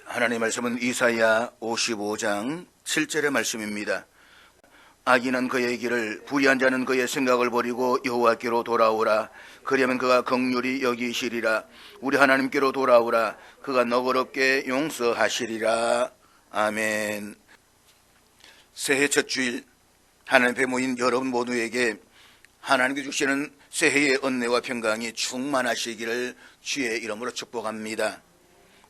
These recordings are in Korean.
하나님의 말씀은 이사야 55장 7절의 말씀입니다. 악인은 그의 길을, 불의한 자는 그의 생각을 버리고 여호와께로 돌아오라. 그러면 그가 긍휼히 여기시리라. 우리 하나님께로 돌아오라. 그가 너그럽게 용서하시리라. 아멘. 새해 첫 주일 하나님 앞에 모인 여러분 모두에게 하나님께 주시는 새해의 은혜와 평강이 충만하시기를 주의 이름으로 축복합니다.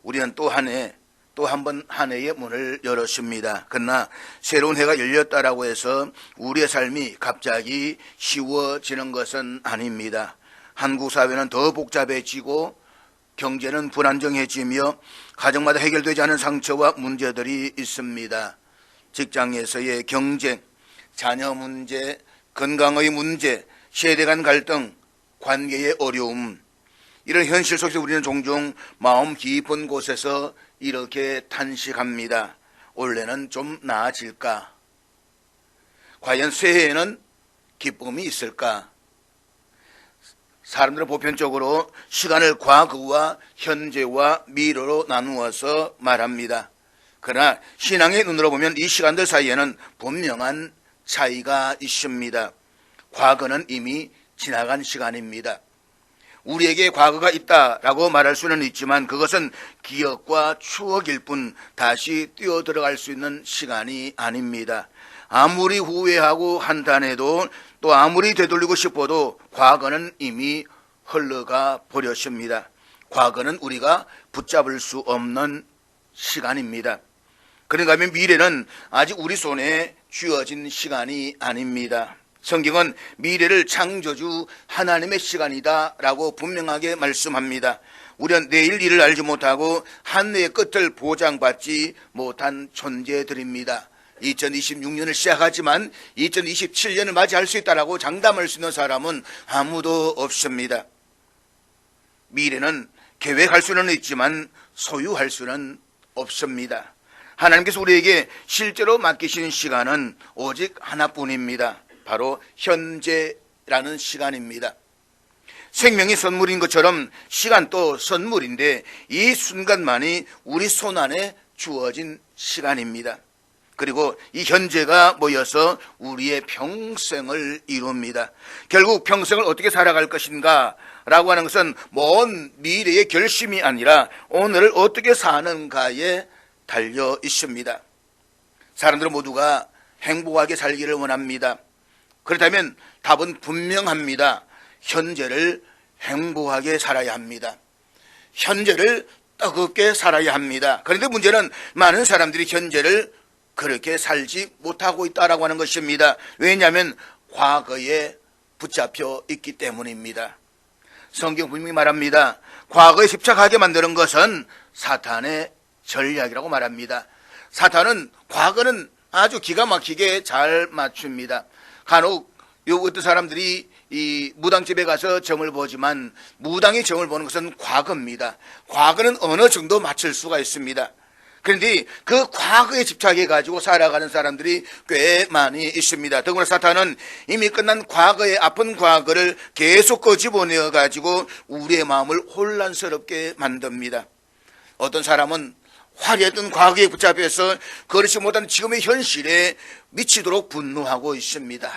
우리는 또 한 번 한 해의 문을 열었습니다. 그러나 새로운 해가 열렸다라고 해서 우리의 삶이 갑자기 쉬워지는 것은 아닙니다. 한국 사회는 더 복잡해지고 경제는 불안정해지며 가정마다 해결되지 않은 상처와 문제들이 있습니다. 직장에서의 경쟁, 자녀 문제, 건강의 문제, 세대 간 갈등, 관계의 어려움, 이런 현실 속에서 우리는 종종 마음 깊은 곳에서 이렇게 탄식합니다. 올해는 좀 나아질까? 과연 새해에는 기쁨이 있을까? 사람들은 보편적으로 시간을 과거와 현재와 미래로 나누어서 말합니다. 그러나 신앙의 눈으로 보면 이 시간들 사이에는 분명한 차이가 있습니다. 과거는 이미 지나간 시간입니다. 우리에게 과거가 있다라고 말할 수는 있지만 그것은 기억과 추억일 뿐 다시 뛰어들어갈 수 있는 시간이 아닙니다. 아무리 후회하고 한탄해도 또 아무리 되돌리고 싶어도 과거는 이미 흘러가 버렸습니다. 과거는 우리가 붙잡을 수 없는 시간입니다. 그런가 하면 미래는 아직 우리 손에 쥐어진 시간이 아닙니다. 성경은 미래를 창조주 하나님의 시간이다 라고 분명하게 말씀합니다. 우리는 내일 일을 알지 못하고 한 해의 끝을 보장받지 못한 존재들입니다. 2026년을 시작하지만 2027년을 맞이할 수 있다라고 장담할 수 있는 사람은 아무도 없습니다. 미래는 계획할 수는 있지만 소유할 수는 없습니다. 하나님께서 우리에게 실제로 맡기신 시간은 오직 하나뿐입니다. 바로 현재라는 시간입니다. 생명이 선물인 것처럼 시간도 선물인데 이 순간만이 우리 손안에 주어진 시간입니다. 그리고 이 현재가 모여서 우리의 평생을 이룹니다. 결국 평생을 어떻게 살아갈 것인가 라고 하는 것은 먼 미래의 결심이 아니라 오늘을 어떻게 사는가에 달려 있습니다. 사람들은 모두가 행복하게 살기를 원합니다. 그렇다면 답은 분명합니다. 현재를 행복하게 살아야 합니다. 현재를 뜨겁게 살아야 합니다. 그런데 문제는 많은 사람들이 현재를 그렇게 살지 못하고 있다라고 하는 것입니다. 왜냐하면 과거에 붙잡혀 있기 때문입니다. 성경 분명히 말합니다. 과거에 집착하게 만드는 것은 사탄의 전략이라고 말합니다. 사탄은 과거는 아주 기가 막히게 잘 맞춥니다. 간혹 어떤 사람들이 이 무당집에 가서 점을 보지만 무당이 점을 보는 것은 과거입니다. 과거는 어느 정도 맞출 수가 있습니다. 그런데 그 과거에 집착해 가지고 살아가는 사람들이 꽤 많이 있습니다. 더구나 사탄은 이미 끝난 과거의 아픈 과거를 계속 끄집어내어 가지고 우리의 마음을 혼란스럽게 만듭니다. 어떤 사람은 화려했던 과거에 붙잡혀서 그렇지 못한 지금의 현실에 미치도록 분노하고 있습니다.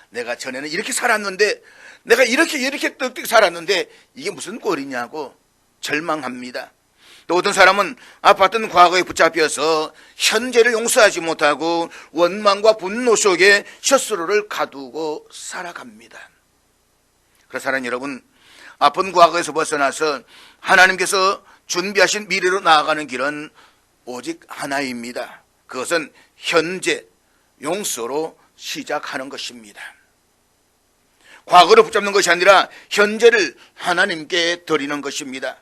내가 전에는 이렇게 살았는데, 내가 이렇게 뜩뜩 살았는데 이게 무슨 꼴이냐고 절망합니다. 또 어떤 사람은 아팠던 과거에 붙잡혀서 현재를 용서하지 못하고 원망과 분노 속에 스스로를 가두고 살아갑니다. 그래서 사랑하는 여러분, 아픈 과거에서 벗어나서 하나님께서 준비하신 미래로 나아가는 길은 오직 하나입니다. 그것은 현재 용서로 시작하는 것입니다. 과거를 붙잡는 것이 아니라 현재를 하나님께 드리는 것입니다.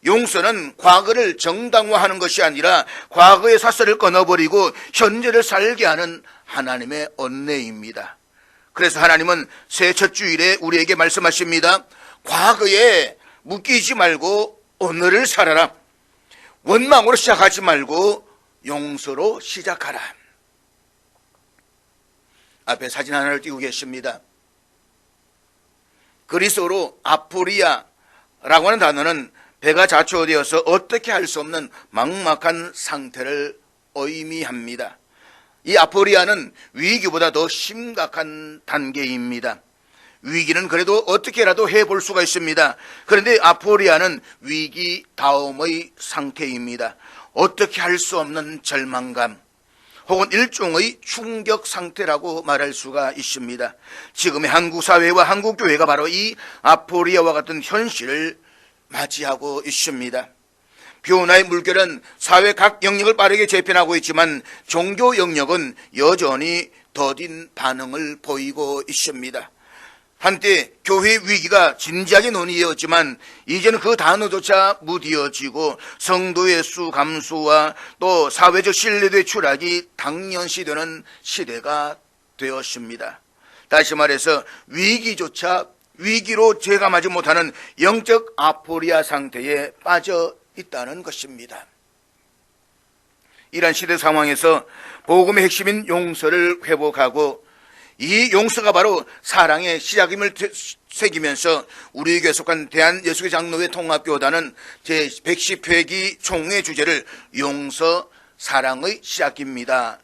용서는 과거를 정당화하는 것이 아니라 과거의 사슬을 끊어버리고 현재를 살게 하는 하나님의 은혜입니다. 그래서 하나님은 새해 첫 주일에 우리에게 말씀하십니다. 과거에 묶이지 말고 오늘을 살아라. 원망으로 시작하지 말고 용서로 시작하라. 앞에 사진 하나를 띄우고 계십니다. 그리스어로 아포리아라고 하는 단어는 배가 자초되어서 어떻게 할 수 없는 막막한 상태를 의미합니다. 이 아포리아는 위기보다 더 심각한 단계입니다. 위기는 그래도 어떻게라도 해볼 수가 있습니다. 그런데 아포리아는 위기 다음의 상태입니다. 어떻게 할 수 없는 절망감, 혹은 일종의 충격 상태라고 말할 수가 있습니다. 지금의 한국 사회와 한국 교회가 바로 이 아포리아와 같은 현실을 맞이하고 있습니다. 변화의 물결은 사회 각 영역을 빠르게 재편하고 있지만 종교 영역은 여전히 더딘 반응을 보이고 있습니다. 한때 교회 위기가 진지하게 논의되었지만 이제는 그 단어조차 무뎌지고 성도의 수 감소와 또 사회적 신뢰도의 추락이 당연시되는 시대가 되었습니다. 다시 말해서 위기조차 위기로 제감하지 못하는 영적 아포리아 상태에 빠져 있다는 것입니다. 이러한 시대 상황에서 복음의 핵심인 용서를 회복하고 이 용서가 바로 사랑의 시작임을 새기면서 우리 교회에 속한 대한예수교 장로회 통합교단은 제110회기 총회 주제를 용서 사랑의 시작입니다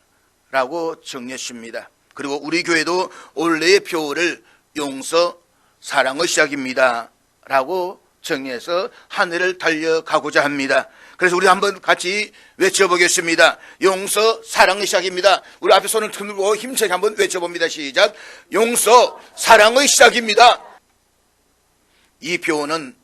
라고 정했습니다. 그리고 우리 교회도 올해의 표어를 용서 사랑의 시작입니다 라고 정해서 한 해를 달려가고자 합니다. 그래서 우리 한번 같이 외쳐보겠습니다. 용서 사랑의 시작입니다. 우리 앞에 손을 들고 힘차게 한번 외쳐봅니다. 시작. 용서 사랑의 시작입니다. 이 표어는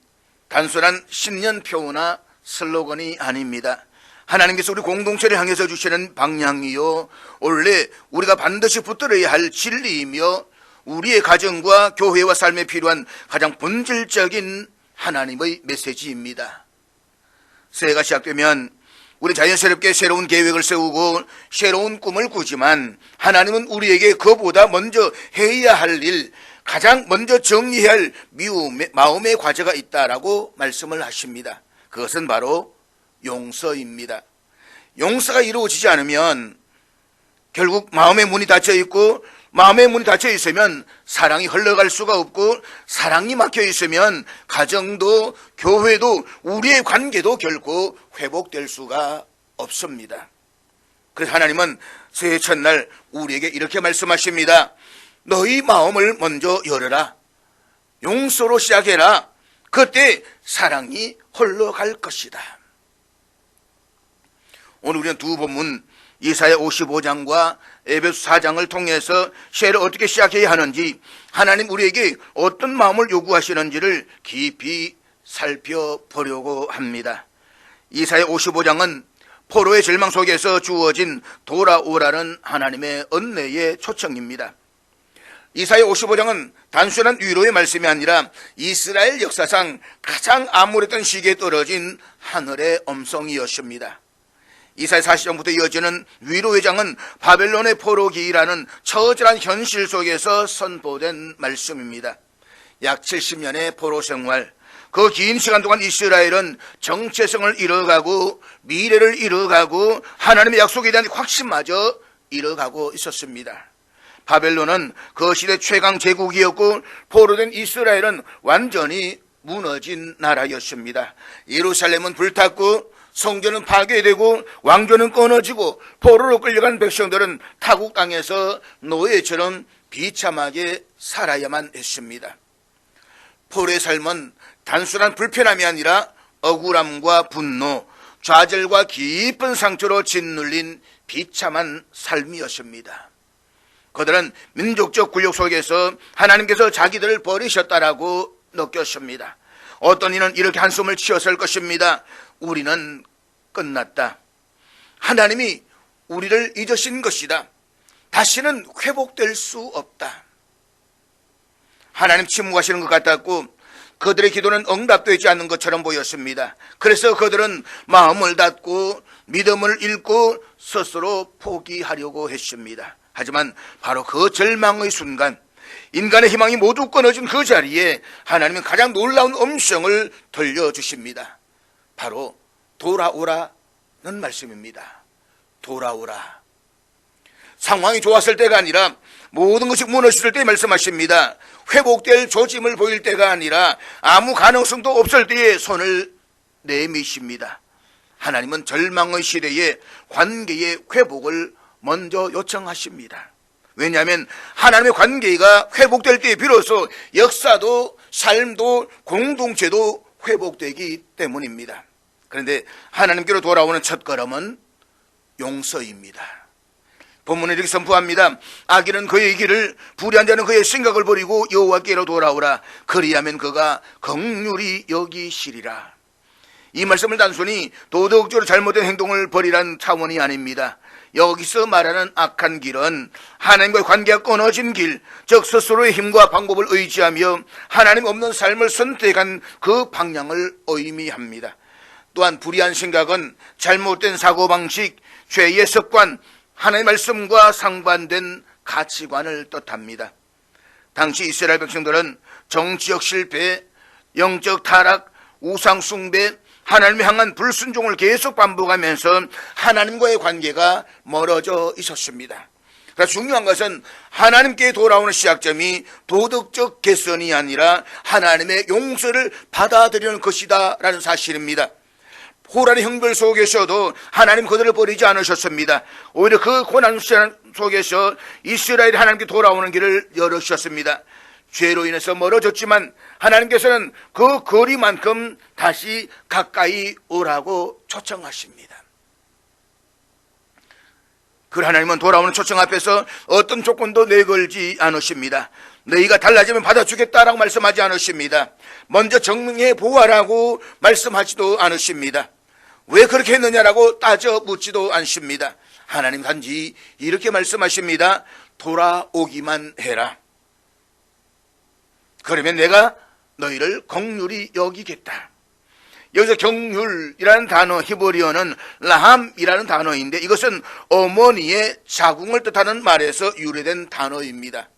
단순한 신년 표어나 슬로건이 아닙니다. 하나님께서 우리 공동체를 향해서 주시는 방향이요, 원래 우리가 반드시 붙들어야 할 진리이며 우리의 가정과 교회와 삶에 필요한 가장 본질적인 하나님의 메시지입니다. 새해가 시작되면 우리 자연스럽게 새로운 계획을 세우고 새로운 꿈을 꾸지만 하나님은 우리에게 그보다 먼저 해야 할 일, 가장 먼저 정리해야 할 마음의 과제가 있다라고 말씀을 하십니다. 그것은 바로 용서입니다. 용서가 이루어지지 않으면 결국 마음의 문이 닫혀 있고, 마음의 문이 닫혀 있으면 사랑이 흘러갈 수가 없고, 사랑이 막혀 있으면 가정도 교회도 우리의 관계도 결코 회복될 수가 없습니다. 그래서 하나님은 새해 첫날 우리에게 이렇게 말씀하십니다. 너희 마음을 먼저 열어라. 용서로 시작해라. 그때 사랑이 흘러갈 것이다. 오늘 우리는 두 본문 이사야 55장과 에베소 4장을 통해서 새해를 어떻게 시작해야 하는지, 하나님 우리에게 어떤 마음을 요구하시는지를 깊이 살펴보려고 합니다. 이사야 55장은 포로의 절망 속에서 주어진 돌아오라는 하나님의 은혜의 초청입니다. 이사야 55장은 단순한 위로의 말씀이 아니라 이스라엘 역사상 가장 암울했던 시기에 떨어진 하늘의 음성이었습니다. 이사야 40장부터 이어지는 위로의 장은 바벨론의 포로기라는 처절한 현실 속에서 선포된 말씀입니다. 약 70년의 포로 생활, 그 긴 시간 동안 이스라엘은 정체성을 잃어가고 미래를 잃어가고 하나님의 약속에 대한 확신마저 잃어가고 있었습니다. 바벨론은 그 시대 최강 제국이었고 포로된 이스라엘은 완전히 무너진 나라였습니다. 예루살렘은 불탔고 성전은 파괴되고 왕조는 끊어지고 포로로 끌려간 백성들은 타국 땅에서 노예처럼 비참하게 살아야만 했습니다. 포로의 삶은 단순한 불편함이 아니라 억울함과 분노, 좌절과 깊은 상처로 짓눌린 비참한 삶이었습니다. 그들은 민족적 굴욕 속에서 하나님께서 자기들을 버리셨다라고 느꼈습니다. 어떤 이는 이렇게 한숨을 치었을 것입니다. 우리는 끝났다. 하나님이 우리를 잊으신 것이다. 다시는 회복될 수 없다. 하나님 침묵하시는 것 같았고 그들의 기도는 응답되지 않는 것처럼 보였습니다. 그래서 그들은 마음을 닫고 믿음을 잃고 스스로 포기하려고 했습니다. 하지만 바로 그 절망의 순간, 인간의 희망이 모두 끊어진 그 자리에 하나님은 가장 놀라운 음성을 들려주십니다. 바로 돌아오라는 말씀입니다. 돌아오라. 상황이 좋았을 때가 아니라 모든 것이 무너졌을 때 말씀하십니다. 회복될 조짐을 보일 때가 아니라 아무 가능성도 없을 때에 손을 내미십니다. 하나님은 절망의 시대에 관계의 회복을 먼저 요청하십니다. 왜냐하면 하나님의 관계가 회복될 때에 비로소 역사도 삶도 공동체도 회복되기 때문입니다. 그런데 하나님께로 돌아오는 첫걸음은 용서입니다. 본문은 이렇게 선포합니다. 악인은 그의 길을, 불의한 자는 그의 생각을 버리고 여호와께로 돌아오라. 그리하면 그가 긍휼히 여기시리라. 이 말씀을 단순히 도덕적으로 잘못된 행동을 버리란 차원이 아닙니다. 여기서 말하는 악한 길은 하나님과의 관계가 끊어진 길, 즉 스스로의 힘과 방법을 의지하며 하나님 없는 삶을 선택한 그 방향을 의미합니다. 또한 불의한 생각은 잘못된 사고방식, 죄의 습관, 하나님의 말씀과 상반된 가치관을 뜻합니다. 당시 이스라엘 백성들은 정치적 실패, 영적 타락, 우상 숭배, 하나님을 향한 불순종을 계속 반복하면서 하나님과의 관계가 멀어져 있었습니다. 그래서 중요한 것은 하나님께 돌아오는 시작점이 도덕적 개선이 아니라 하나님의 용서를 받아들이는 것이다 라는 사실입니다. 호란의 형벌 속에서도 하나님 그들을 버리지 않으셨습니다. 오히려 그 고난 속에서 이스라엘이 하나님께 돌아오는 길을 열어주셨습니다. 죄로 인해서 멀어졌지만 하나님께서는 그 거리만큼 다시 가까이 오라고 초청하십니다. 그 하나님은 돌아오는 초청 앞에서 어떤 조건도 내걸지 않으십니다. 너희가 달라지면 받아주겠다라고 말씀하지 않으십니다. 먼저 증명해 보아라고 말씀하지도 않으십니다. 왜 그렇게 했느냐라고 따져 묻지도 않습니다. 하나님 단지 이렇게 말씀하십니다. 돌아오기만 해라. 그러면 내가 너희를 긍휼히 여기겠다. 여기서 긍휼이라는 단어, 히브리어는 라함이라는 단어인데 이것은 어머니의 자궁을 뜻하는 말에서 유래된 단어입니다.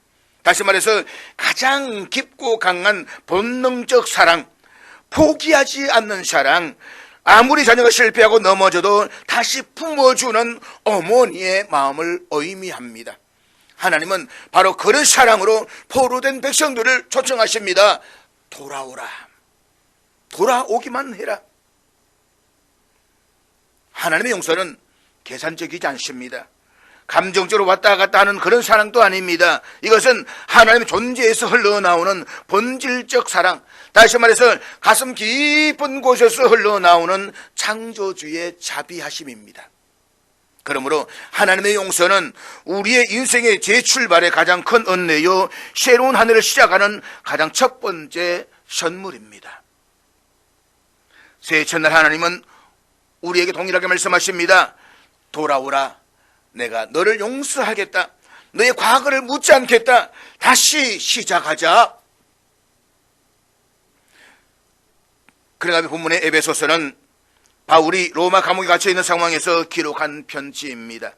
다시 말해서 가장 깊고 강한 본능적 사랑, 포기하지 않는 사랑, 아무리 자녀가 실패하고 넘어져도 다시 품어주는 어머니의 마음을 의미합니다. 하나님은 바로 그런 사랑으로 포로된 백성들을 초청하십니다. 돌아오라. 돌아오기만 해라. 하나님의 용서는 계산적이지 않습니다. 감정적으로 왔다 갔다 하는 그런 사랑도 아닙니다. 이것은 하나님의 존재에서 흘러나오는 본질적 사랑, 다시 말해서 가슴 깊은 곳에서 흘러나오는 창조주의 자비하심입니다. 그러므로 하나님의 용서는 우리의 인생의 재출발의 가장 큰 은혜요, 새로운 한 해를 시작하는 가장 첫 번째 선물입니다. 새해 첫날 하나님은 우리에게 동일하게 말씀하십니다. 돌아오라. 내가 너를 용서하겠다. 너의 과거를 묻지 않겠다. 다시 시작하자. 그러나 본문의 에베소서는 바울이 로마 감옥에 갇혀있는 상황에서 기록한 편지입니다.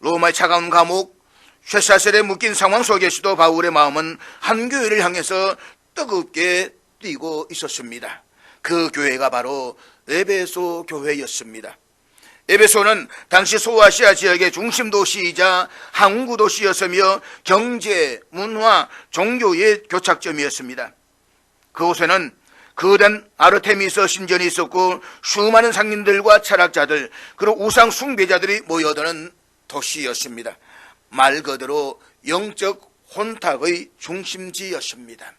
로마의 차가운 감옥, 쇠사슬에 묶인 상황 속에서도 바울의 마음은 한 교회를 향해서 뜨겁게 뛰고 있었습니다. 그 교회가 바로 에베소 교회였습니다. 에베소는 당시 소아시아 지역의 중심 도시이자 항구 도시였으며 경제, 문화, 종교의 교착점이었습니다. 그곳에는 거대한 아르테미스 신전이 있었고 수많은 상인들과 철학자들 그리고 우상 숭배자들이 모여드는 도시였습니다. 말 그대로 영적 혼탁의 중심지였습니다.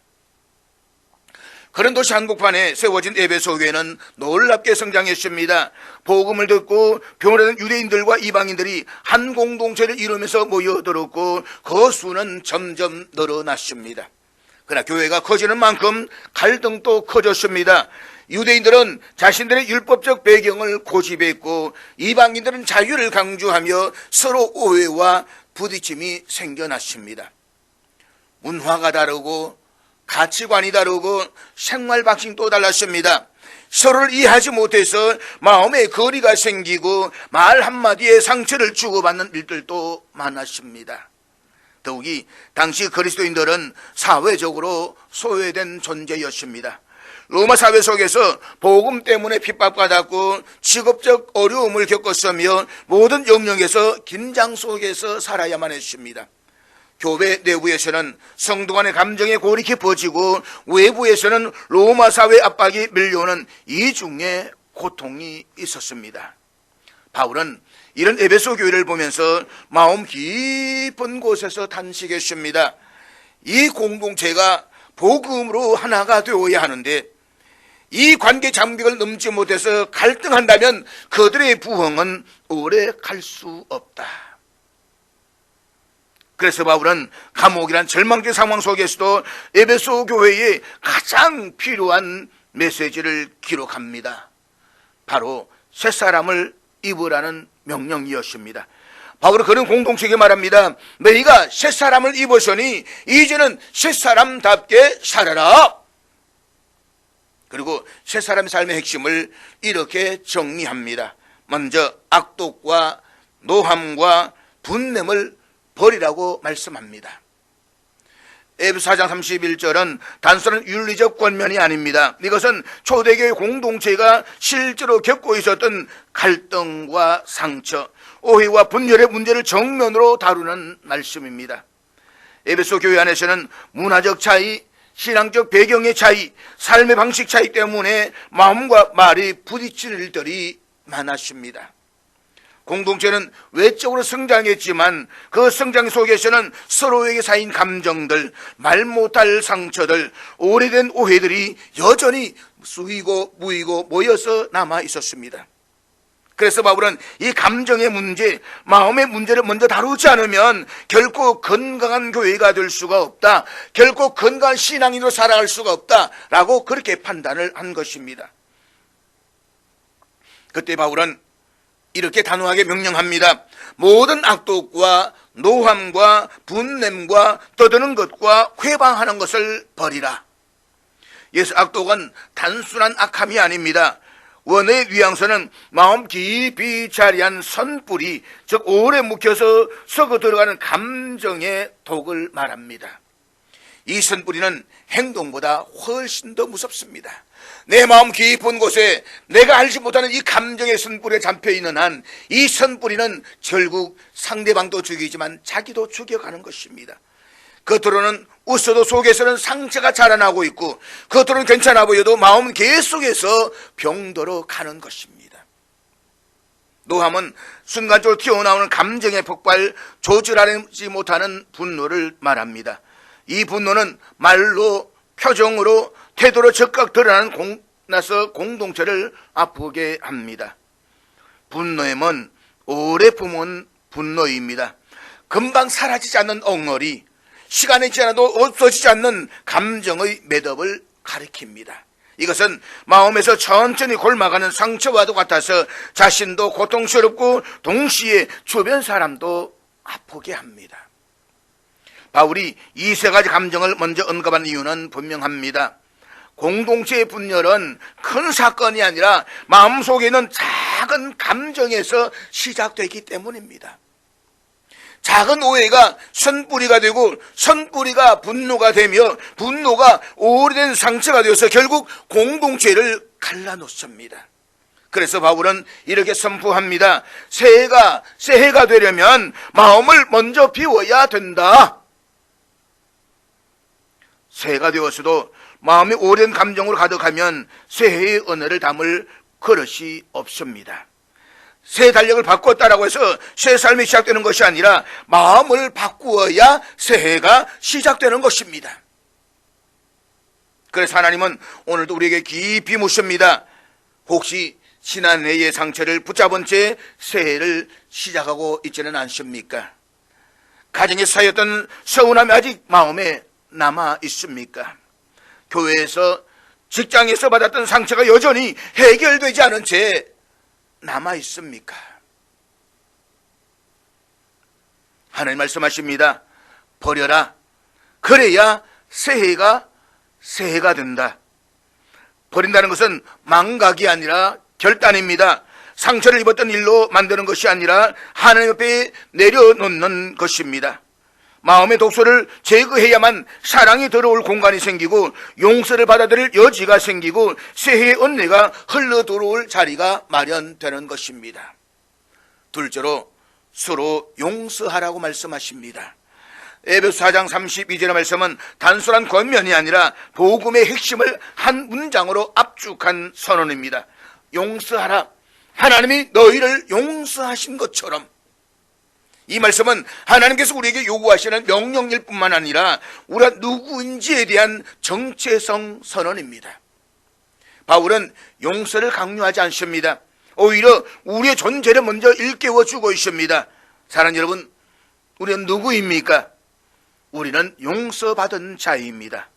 그런 도시 한복판에 세워진 에베소 교회는 놀랍게 성장했습니다. 복음을 듣고 변호된 유대인들과 이방인들이 한 공동체를 이루면서 모여들었고 그 수는 점점 늘어났습니다. 그러나 교회가 커지는 만큼 갈등도 커졌습니다. 유대인들은 자신들의 율법적 배경을 고집했고 이방인들은 자유를 강조하며 서로 오해와 부딪힘이 생겨났습니다. 문화가 다르고 가치관이 다르고 생활 방식도 달랐습니다. 서로를 이해하지 못해서 마음에 거리가 생기고 말 한마디에 상처를 주고받는 일들도 많았습니다. 더욱이 당시 그리스도인들은 사회적으로 소외된 존재였습니다. 로마 사회 속에서 복음 때문에 핍박받았고 직업적 어려움을 겪었으며 모든 영역에서 긴장 속에서 살아야만 했습니다. 교회 내부에서는 성도 간의 감정의 골이 깊어지고 외부에서는 로마 사회 압박이 밀려오는 이중의 고통이 있었습니다. 바울은 이런 에베소 교회를 보면서 마음 깊은 곳에서 탄식했습니다. 이 공동체가 복음으로 하나가 되어야 하는데 이 관계 장벽을 넘지 못해서 갈등한다면 그들의 부흥은 오래 갈 수 없다. 그래서 바울은 감옥이란 절망적 상황 속에서도 에베소 교회에 가장 필요한 메시지를 기록합니다. 바로 새 사람을 입으라는 명령이었습니다. 바울은 그런 공동체에게 말합니다. 너희가 새 사람을 입으시니 이제는 새 사람답게 살아라. 그리고 새 사람의 삶의 핵심을 이렇게 정리합니다. 먼저 악독과 노함과 분냄을 버리라고 말씀합니다. 에베소 4장 31절은 단순한 윤리적 권면이 아닙니다. 이것은 초대교회 공동체가 실제로 겪고 있었던 갈등과 상처, 오해와 분열의 문제를 정면으로 다루는 말씀입니다. 에베소 교회 안에서는 문화적 차이, 신앙적 배경의 차이, 삶의 방식 차이 때문에 마음과 말이 부딪히는 일들이 많았습니다. 공동체는 외적으로 성장했지만 그 성장 속에서는 서로에게 쌓인 감정들, 말 못할 상처들, 오래된 오해들이 여전히 쑤이고 무이고 모여서 남아 있었습니다. 그래서 바울은 이 감정의 문제, 마음의 문제를 먼저 다루지 않으면 결코 건강한 교회가 될 수가 없다, 결코 건강한 신앙인으로 살아갈 수가 없다라고 그렇게 판단을 한 것입니다. 그때 바울은 이렇게 단호하게 명령합니다. 모든 악독과 노함과 분냄과 떠드는 것과 회방하는 것을 버리라. 예수 악독은 단순한 악함이 아닙니다. 원의 뉘앙스는 마음 깊이 자리한 선뿌리, 즉 오래 묵혀서 썩어 들어가는 감정의 독을 말합니다. 이 선뿌리는 행동보다 훨씬 더 무섭습니다. 내 마음 깊은 곳에 내가 알지 못하는 이 감정의 선뿌리에 잡혀있는 한 이 선뿌리는 결국 상대방도 죽이지만 자기도 죽여가는 것입니다. 겉으로는 웃어도 속에서는 상처가 자라나고 있고 겉으로는 괜찮아 보여도 마음 계속해서 병들어 가는 것입니다. 노함은 순간적으로 튀어나오는 감정의 폭발, 조절하지 못하는 분노를 말합니다. 이 분노는 말로, 표정으로, 태도로 적극 드러나서 공동체를 아프게 합니다. 분노임은 오래 품은 분노입니다. 금방 사라지지 않는 엉어리, 시간이 지나도 없어지지 않는 감정의 매듭을 가리킵니다. 이것은 마음에서 천천히 골마가는 상처와도 같아서 자신도 고통스럽고 동시에 주변 사람도 아프게 합니다. 바울이 이 세 가지 감정을 먼저 언급한 이유는 분명합니다. 공동체의 분열은 큰 사건이 아니라 마음속에 있는 작은 감정에서 시작되기 때문입니다. 작은 오해가 선뿌리가 되고 선뿌리가 분노가 되며 분노가 오래된 상처가 되어서 결국 공동체를 갈라놓습니다. 그래서 바울은 이렇게 선포합니다. 새해가 되려면 마음을 먼저 비워야 된다. 새해가 되었어도 마음이 오랜 감정으로 가득하면 새해의 은혜를 담을 그릇이 없습니다. 새 달력을 바꿨다라고 해서 새 삶이 시작되는 것이 아니라 마음을 바꾸어야 새해가 시작되는 것입니다. 그래서 하나님은 오늘도 우리에게 깊이 묻습니다. 혹시 지난해의 상처를 붙잡은 채 새해를 시작하고 있지는 않습니까? 가정에 쌓였던 서운함이 아직 마음에 남아 있습니까? 교회에서, 직장에서 받았던 상처가 여전히 해결되지 않은 채 남아 있습니까? 하나님 말씀하십니다. 버려라. 그래야 새해가 된다. 버린다는 것은 망각이 아니라 결단입니다. 상처를 입었던 일로 만드는 것이 아니라 하나님 옆에 내려놓는 것입니다. 마음의 독소를 제거해야만 사랑이 들어올 공간이 생기고 용서를 받아들일 여지가 생기고 새해의 은혜가 흘러 들어올 자리가 마련되는 것입니다. 둘째로 서로 용서하라고 말씀하십니다. 에베소 4장 32절의 말씀은 단순한 권면이 아니라 복음의 핵심을 한 문장으로 압축한 선언입니다. 용서하라. 하나님이 너희를 용서하신 것처럼. 이 말씀은 하나님께서 우리에게 요구하시는 명령일 뿐만 아니라 우리가 누구인지에 대한 정체성 선언입니다. 바울은 용서를 강요하지 않습니다. 오히려 우리의 존재를 먼저 일깨워주고 있습니다. 사랑하는 여러분, 우리는 누구입니까? 우리는 용서받은 자입니다.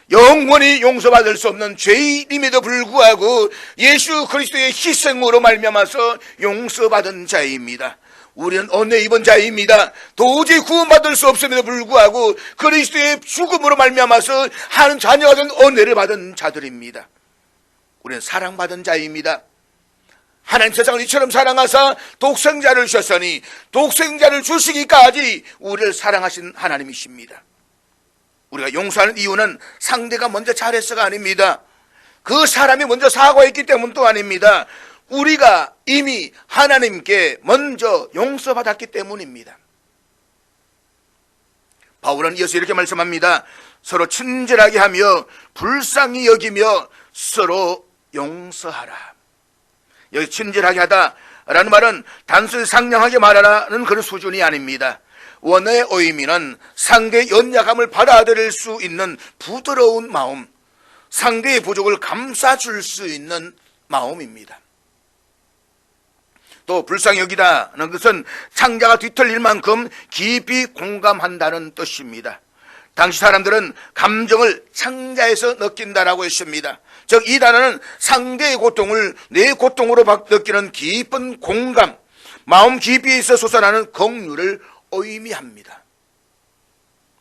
영원히 용서받을 수 없는 죄인임에도 불구하고 예수 그리스도의 희생으로 말미암아서 용서받은 자입니다. 우리는 은혜 입은 자입니다. 도저히 구원받을 수 없음에도 불구하고 그리스도의 죽음으로 말미암아서 하나님 자녀가 된 은혜를 받은 자들입니다. 우리는 사랑받은 자입니다. 하나님 세상을 이처럼 사랑하사 독생자를 주셨으니 독생자를 주시기까지 우리를 사랑하신 하나님이십니다. 우리가 용서하는 이유는 상대가 먼저 잘했어가 아닙니다. 그 사람이 먼저 사과했기 때문도 아닙니다. 우리가 이미 하나님께 먼저 용서받았기 때문입니다. 바울은 이어서 이렇게 말씀합니다. 서로 친절하게 하며 불쌍히 여기며 서로 용서하라. 여기 친절하게 하다라는 말은 단순히 상냥하게 말하라는 그런 수준이 아닙니다. 원어의 의미는 상대의 연약함을 받아들일 수 있는 부드러운 마음, 상대의 부족을 감싸줄 수 있는 마음입니다. 또 불쌍히 여기다는 것은 창자가 뒤틀릴 만큼 깊이 공감한다는 뜻입니다. 당시 사람들은 감정을 창자에서 느낀다라고 했습니다. 즉 이 단어는 상대의 고통을 내 고통으로 느끼는 깊은 공감, 마음 깊이에서 솟아나는 긍휼을 의미합니다.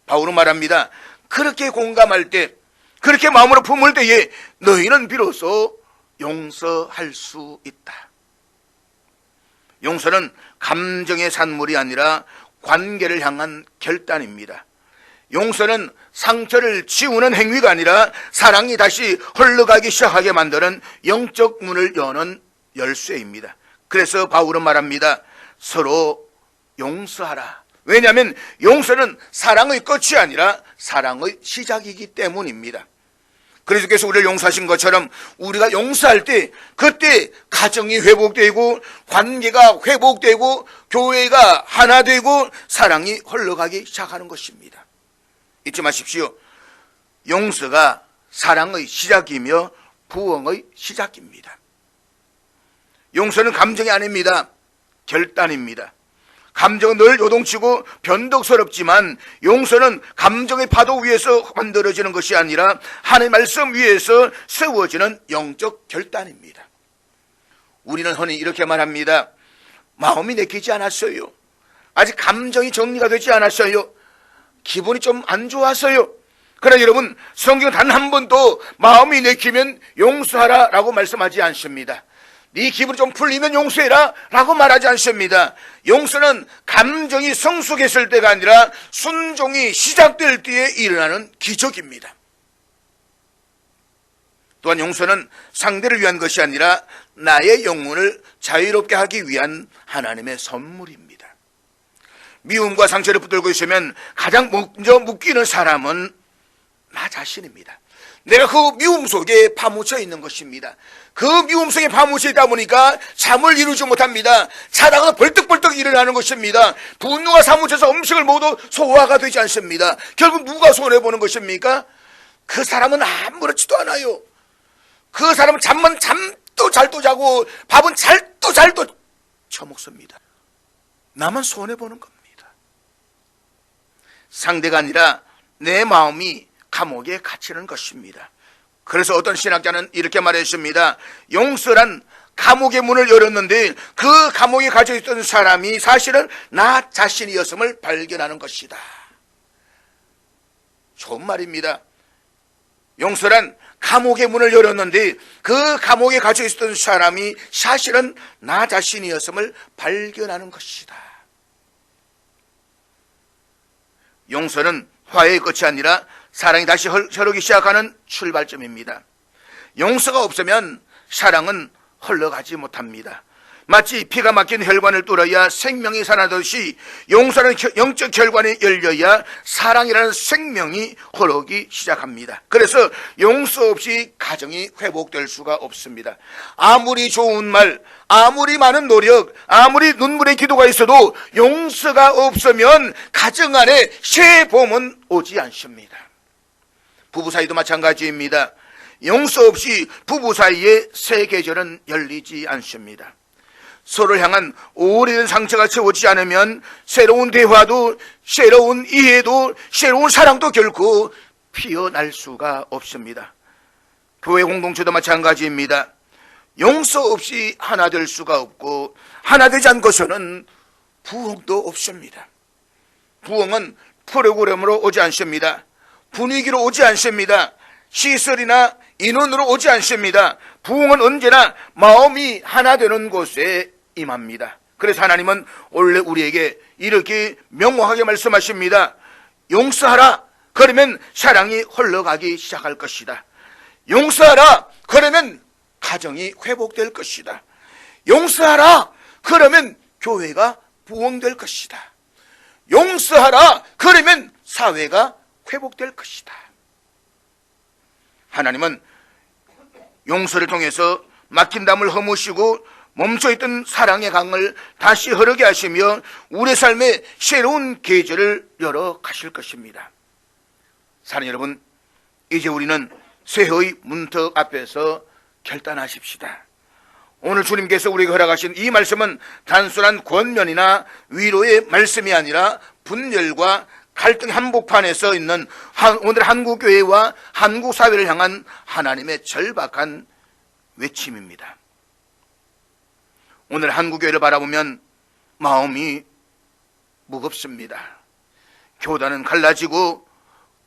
바울은 말합니다. 그렇게 공감할 때, 그렇게 마음으로 품을 때에 너희는 비로소 용서할 수 있다. 용서는 감정의 산물이 아니라 관계를 향한 결단입니다. 용서는 상처를 지우는 행위가 아니라 사랑이 다시 흘러가기 시작하게 만드는 영적 문을 여는 열쇠입니다. 그래서 바울은 말합니다. 서로 용서하라. 왜냐하면 용서는 사랑의 끝이 아니라 사랑의 시작이기 때문입니다. 그리스도께서 우리를 용서하신 것처럼 우리가 용서할 때 그때 가정이 회복되고 관계가 회복되고 교회가 하나 되고 사랑이 흘러가기 시작하는 것입니다. 잊지 마십시오. 용서가 사랑의 시작이며 부흥의 시작입니다. 용서는 감정이 아닙니다. 결단입니다. 감정은 늘 요동치고 변덕스럽지만 용서는 감정의 파도 위에서 만들어지는 것이 아니라 하나님의 말씀 위에서 세워지는 영적 결단입니다. 우리는 흔히 이렇게 말합니다. 마음이 내키지 않았어요. 아직 감정이 정리가 되지 않았어요. 기분이 좀 안 좋았어요. 그러나 여러분, 성경은 단 한 번도 마음이 내키면 용서하라 라고 말씀하지 않습니다. 네 기분이 좀 풀리면 용서해라 라고 말하지 않습니다. 용서는 감정이 성숙했을 때가 아니라 순종이 시작될 때에 일어나는 기적입니다. 또한 용서는 상대를 위한 것이 아니라 나의 영혼을 자유롭게 하기 위한 하나님의 선물입니다. 미움과 상처를 붙들고 있으면 가장 먼저 묶이는 사람은 나 자신입니다. 내가 그 미움 속에 파묻혀 있는 것입니다. 그 미움 속에 파묻혀 있다 보니까 잠을 이루지 못합니다. 자다가 벌떡벌떡 일어나는 것입니다. 분노가 사무쳐서 음식을 먹어도 소화가 되지 않습니다. 결국 누가 손해보는 것입니까? 그 사람은 아무렇지도 않아요. 그 사람은 잠만 잠도 잘도 자고 밥은 잘도 처먹습니다. 나만 손해보는 겁니다. 상대가 아니라 내 마음이 감옥에 갇히는 것입니다. 그래서 어떤 신학자는 이렇게 말했습니다. 용서란 감옥의 문을 열었는데 그 감옥에 갇혀 있던 사람이 사실은 나 자신이었음을 발견하는 것이다. 좋은 말입니다. 용서란 감옥의 문을 열었는데 그 감옥에 갇혀 있었던 사람이 사실은 나 자신이었음을 발견하는 것이다. 용서는 화해의 끝이 아니라 사랑이 다시 흐르기 시작하는 출발점입니다. 용서가 없으면 사랑은 흘러가지 못합니다. 마치 피가 막힌 혈관을 뚫어야 생명이 살아나듯이 용서는 영적 혈관이 열려야 사랑이라는 생명이 흐르기 시작합니다. 그래서 용서 없이 가정이 회복될 수가 없습니다. 아무리 좋은 말, 아무리 많은 노력, 아무리 눈물의 기도가 있어도 용서가 없으면 가정 안에 새 봄은 오지 않습니다. 부부 사이도 마찬가지입니다. 용서 없이 부부 사이에 새 계절은 열리지 않습니다. 서로를 향한 오래된 상처가 채워지지 않으면 새로운 대화도, 새로운 이해도, 새로운 사랑도 결코 피어날 수가 없습니다. 교회 공동체도 마찬가지입니다. 용서 없이 하나 될 수가 없고 하나 되지 않고서는 부흥도 없습니다. 부흥은 프로그램으로 오지 않습니다. 분위기로 오지 않습니다. 시설이나 인원으로 오지 않습니다. 부흥은 언제나 마음이 하나 되는 곳에 임합니다. 그래서 하나님은 원래 우리에게 이렇게 명확하게 말씀하십니다. 용서하라. 그러면 사랑이 흘러가기 시작할 것이다. 용서하라. 그러면 가정이 회복될 것이다. 용서하라. 그러면 교회가 부흥될 것이다. 용서하라. 그러면 사회가 회복될 것이다. 하나님은 용서를 통해서 막힌 담을 허무시고 멈춰있던 사랑의 강을 다시 흐르게 하시며 우리 삶에 새로운 계절을 열어 가실 것입니다. 사랑하는 여러분, 이제 우리는 새해의 문턱 앞에서 결단하십시다. 오늘 주님께서 우리에게 허락하신 이 말씀은 단순한 권면이나 위로의 말씀이 아니라 분열과 갈등 한복판에 서 있는 오늘 한국교회와 한국사회를 향한 하나님의 절박한 외침입니다. 오늘 한국교회를 바라보면 마음이 무겁습니다. 교단은 갈라지고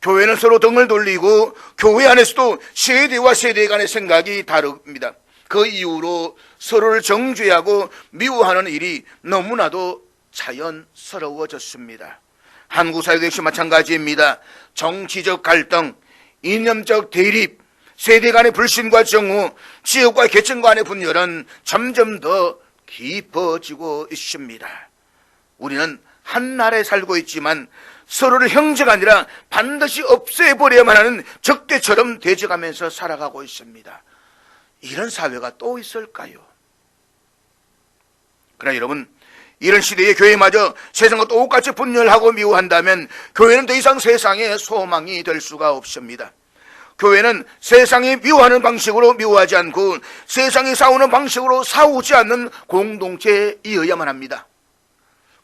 교회는 서로 등을 돌리고 교회 안에서도 세대와 세대 간의 생각이 다릅니다. 그 이후로 서로를 정죄하고 미워하는 일이 너무나도 자연스러워졌습니다. 한국 사회도 역시 마찬가지입니다. 정치적 갈등, 이념적 대립, 세대 간의 불신과 정오, 지역과 계층 간의 분열은 점점 더 깊어지고 있습니다. 우리는 한 나라에 살고 있지만 서로를 형제가 아니라 반드시 없애버려야만 하는 적대처럼 대적하면서 살아가고 있습니다. 이런 사회가 또 있을까요? 그러나 여러분, 이런 시대에 교회마저 세상과 똑같이 분열하고 미워한다면 교회는 더 이상 세상의 소망이 될 수가 없습니다. 교회는 세상이 미워하는 방식으로 미워하지 않고 세상이 싸우는 방식으로 싸우지 않는 공동체이어야만 합니다.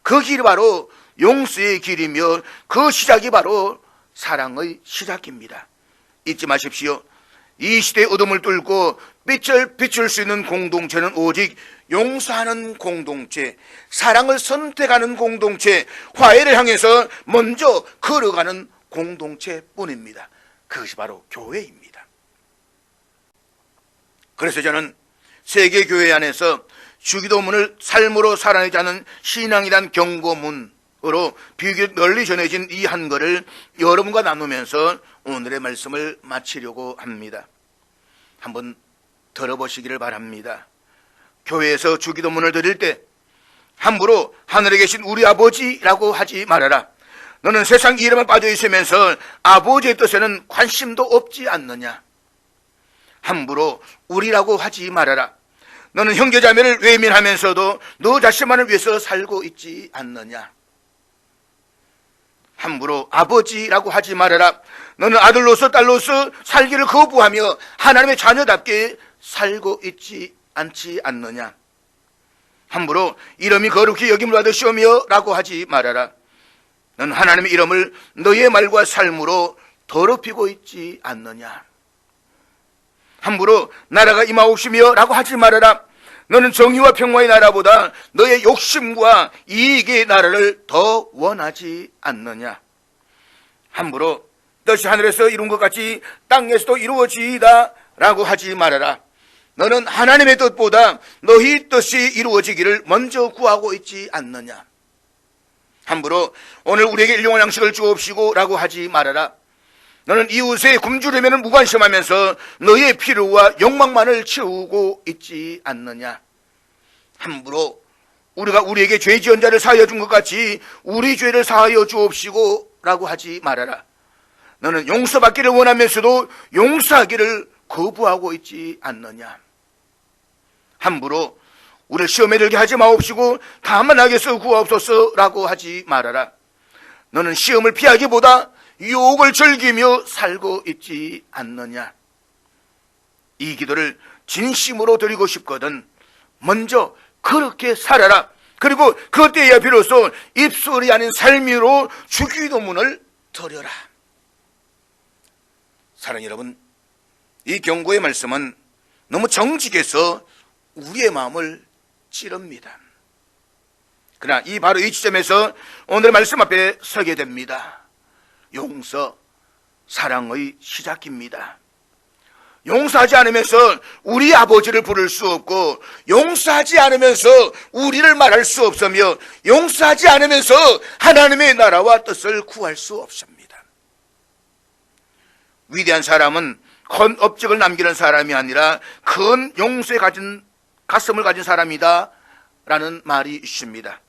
그 길이 바로 용서의 길이며 그 시작이 바로 사랑의 시작입니다. 잊지 마십시오. 이 시대의 어둠을 뚫고 빛을 비출 수 있는 공동체는 오직 용서하는 공동체, 사랑을 선택하는 공동체, 화해를 향해서 먼저 걸어가는 공동체뿐입니다. 그것이 바로 교회입니다. 그래서 저는 세계교회 안에서 주기도문을 삶으로 살아내지 않은 신앙이란 경고문으로 비교적 널리 전해진 이 한글을 여러분과 나누면서 오늘의 말씀을 마치려고 합니다. 한번 들어보시기를 바랍니다. 교회에서 주기도문을 드릴 때 함부로 하늘에 계신 우리 아버지라고 하지 말아라. 너는 세상 이름에 빠져 있으면서 아버지의 뜻에는 관심도 없지 않느냐. 함부로 우리라고 하지 말아라. 너는 형제자매를 외면하면서도 너 자신만을 위해서 살고 있지 않느냐. 함부로 아버지라고 하지 말아라. 너는 아들로서 딸로서 살기를 거부하며 하나님의 자녀답게 살고 있지 않지 않느냐. 함부로 이름이 거룩히 여김을 받으시오며 라고 하지 말아라. 넌 하나님의 이름을 너의 말과 삶으로 더럽히고 있지 않느냐. 함부로 나라가 임하옵시며 라고 하지 말아라. 너는 정의와 평화의 나라보다 너의 욕심과 이익의 나라를 더 원하지 않느냐. 함부로 뜻이 하늘에서 이룬 것 같이 땅에서도 이루어지이다 라고 하지 말아라. 너는 하나님의 뜻보다 너희 뜻이 이루어지기를 먼저 구하고 있지 않느냐. 함부로 오늘 우리에게 일용할 양식을 주옵시고 라고 하지 말아라. 너는 이웃의 굶주림에는 무관심하면서 너의 필요와 욕망만을 채우고 있지 않느냐. 함부로 우리가 우리에게 죄 지은 자를 사하여 준 것 같이 우리 죄를 사하여 주옵시고 라고 하지 말아라. 너는 용서받기를 원하면서도 용서하기를 거부하고 있지 않느냐. 함부로 우리를 시험에 들게 하지 마옵시고 다만 악에서 구하옵소서 라고 하지 말아라. 너는 시험을 피하기보다 유혹을 즐기며 살고 있지 않느냐. 이 기도를 진심으로 드리고 싶거든 먼저 그렇게 살아라. 그리고 그때야 비로소 입술이 아닌 삶으로 주기도문을 드려라. 사랑하는 여러분, 이 경고의 말씀은 너무 정직해서 우리의 마음을 찌릅니다. 그러나 바로 이 지점에서 오늘 말씀 앞에 서게 됩니다. 용서, 사랑의 시작입니다. 용서하지 않으면서 우리 아버지를 부를 수 없고, 용서하지 않으면서 우리를 말할 수 없으며, 용서하지 않으면서 하나님의 나라와 뜻을 구할 수 없습니다. 위대한 사람은 큰 업적을 남기는 사람이 아니라 큰 용서에 가진 가슴을 가진 사람이다 라는 말이 있습니다.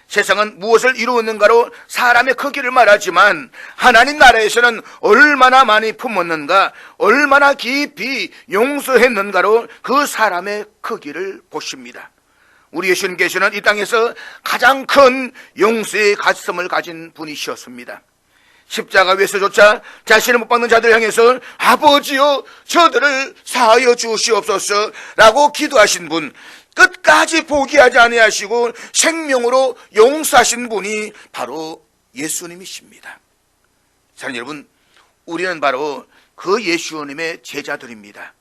세상은 무엇을 이루었는가로 사람의 크기를 말하지만 하나님 나라에서는 얼마나 많이 품었는가, 얼마나 깊이 용서했는가로 그 사람의 크기를 보십니다. 우리 예수님께서는 이 땅에서 가장 큰 용서의 가슴을 가진 분이셨습니다. 십자가 위에서조차 자신을 못 박는 자들 향해서 아버지여 저들을 사하여 주시옵소서 라고 기도하신 분, 끝까지 포기하지 아니하시고 생명으로 용서하신 분이 바로 예수님이십니다. 사랑하는 여러분, 우리는 바로 그 예수님의 제자들입니다.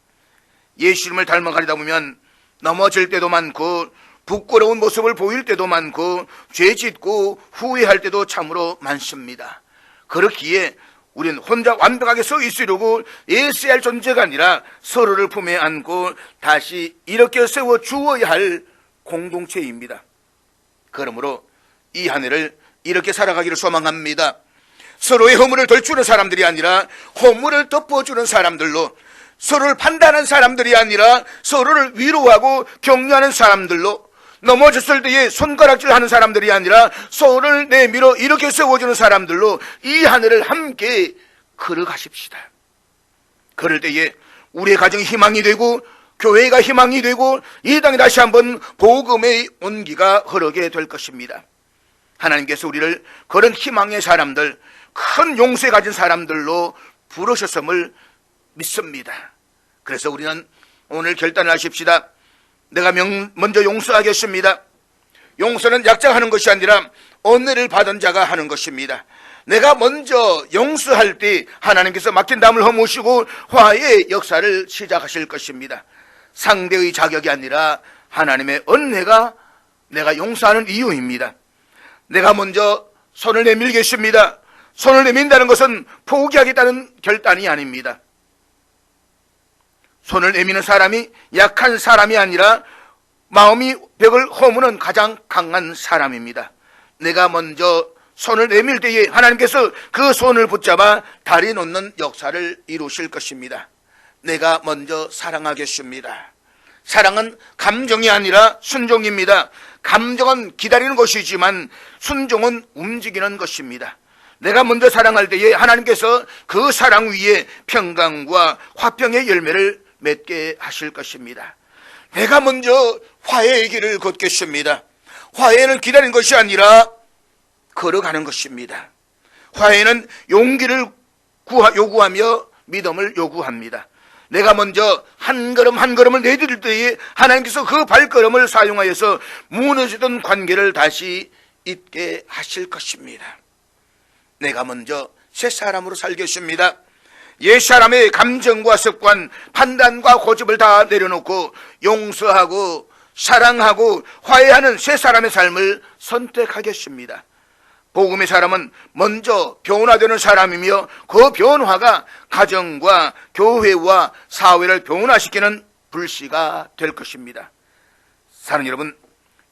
예수님을 닮아가려다 보면 넘어질 때도 많고 부끄러운 모습을 보일 때도 많고 죄 짓고 후회할 때도 참으로 많습니다. 그렇기에 우리는 혼자 완벽하게 서 있으려고 애써야 할 존재가 아니라 서로를 품에 안고 다시 이렇게 세워 주어야 할 공동체입니다. 그러므로 이 한 해를 이렇게 살아가기를 소망합니다. 서로의 허물을 덜주는 사람들이 아니라 허물을 덮어주는 사람들로, 서로를 판단하는 사람들이 아니라 서로를 위로하고 격려하는 사람들로, 넘어졌을 때에 손가락질하는 사람들이 아니라 손을 내밀어 이렇게 세워주는 사람들로 이 하늘을 함께 걸어가십시다. 그럴 때에 우리의 가정이 희망이 되고 교회가 희망이 되고 이 땅에 다시 한번 복음의 온기가 흐르게 될 것입니다. 하나님께서 우리를 그런 희망의 사람들, 큰 용서에 가진 사람들로 부르셨음을 믿습니다. 그래서 우리는 오늘 결단을 하십시다. 내가 먼저 용서하겠습니다. 용서는 약자가 하는 것이 아니라 은혜를 받은 자가 하는 것입니다. 내가 먼저 용서할 때 하나님께서 막힌 담을 허무시고 화해의 역사를 시작하실 것입니다. 상대의 자격이 아니라 하나님의 은혜가 내가 용서하는 이유입니다. 내가 먼저 손을 내밀겠습니다. 손을 내민다는 것은 포기하겠다는 결단이 아닙니다. 손을 내미는 사람이 약한 사람이 아니라 마음이 벽을 허무는 가장 강한 사람입니다. 내가 먼저 손을 내밀 때에 하나님께서 그 손을 붙잡아 다리 놓는 역사를 이루실 것입니다. 내가 먼저 사랑하겠습니다. 사랑은 감정이 아니라 순종입니다. 감정은 기다리는 것이지만 순종은 움직이는 것입니다. 내가 먼저 사랑할 때에 하나님께서 그 사랑 위에 평강과 화평의 열매를 맺게 하실 것입니다. 내가 먼저 화해의 길을 걷겠습니다. 화해는 기다리는 것이 아니라 걸어가는 것입니다. 화해는 용기를 요구하며 믿음을 요구합니다. 내가 먼저 한 걸음 한 걸음을 내디딜 때에 하나님께서 그 발걸음을 사용하여서 무너지던 관계를 다시 있게 하실 것입니다. 내가 먼저 새 사람으로 살겠습니다. 옛 사람의 감정과 습관, 판단과 고집을 다 내려놓고 용서하고 사랑하고 화해하는 새 사람의 삶을 선택하겠습니다. 복음의 사람은 먼저 변화되는 사람이며 그 변화가 가정과 교회와 사회를 변화시키는 불씨가 될 것입니다. 사랑하는 여러분,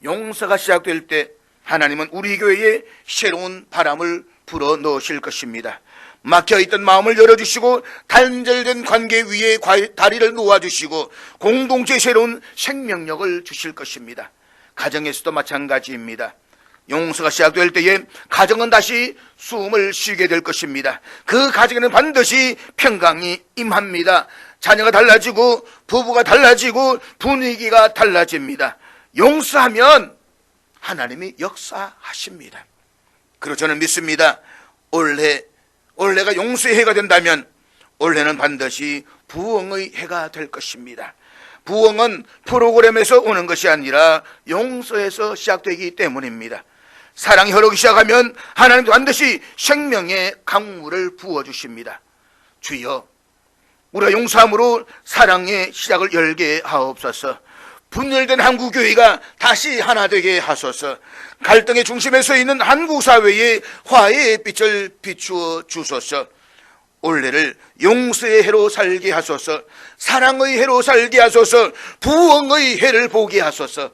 용서가 시작될 때 하나님은 우리 교회에 새로운 바람을 불어 넣으실 것입니다. 막혀있던 마음을 열어주시고 단절된 관계 위에 다리를 놓아주시고 공동체의 새로운 생명력을 주실 것입니다. 가정에서도 마찬가지입니다. 용서가 시작될 때에 가정은 다시 숨을 쉬게 될 것입니다. 그 가정에는 반드시 평강이 임합니다. 자녀가 달라지고 부부가 달라지고 분위기가 달라집니다. 용서하면 하나님이 역사하십니다. 그리고 저는 믿습니다. 올해가 용서의 해가 된다면 올해는 반드시 부흥의 해가 될 것입니다. 부흥은 프로그램에서 오는 것이 아니라 용서에서 시작되기 때문입니다. 사랑이 흐르기 시작하면 하나님도 반드시 생명의 강물을 부어주십니다. 주여, 우리가 용서함으로 사랑의 시작을 열게 하옵소서. 분열된 한국교회가 다시 하나 되게 하소서. 갈등의 중심에 서 있는 한국 사회에 화해의 빛을 비추어 주소서. 올해를 용서의 해로 살게 하소서. 사랑의 해로 살게 하소서. 부흥의 해를 보게 하소서.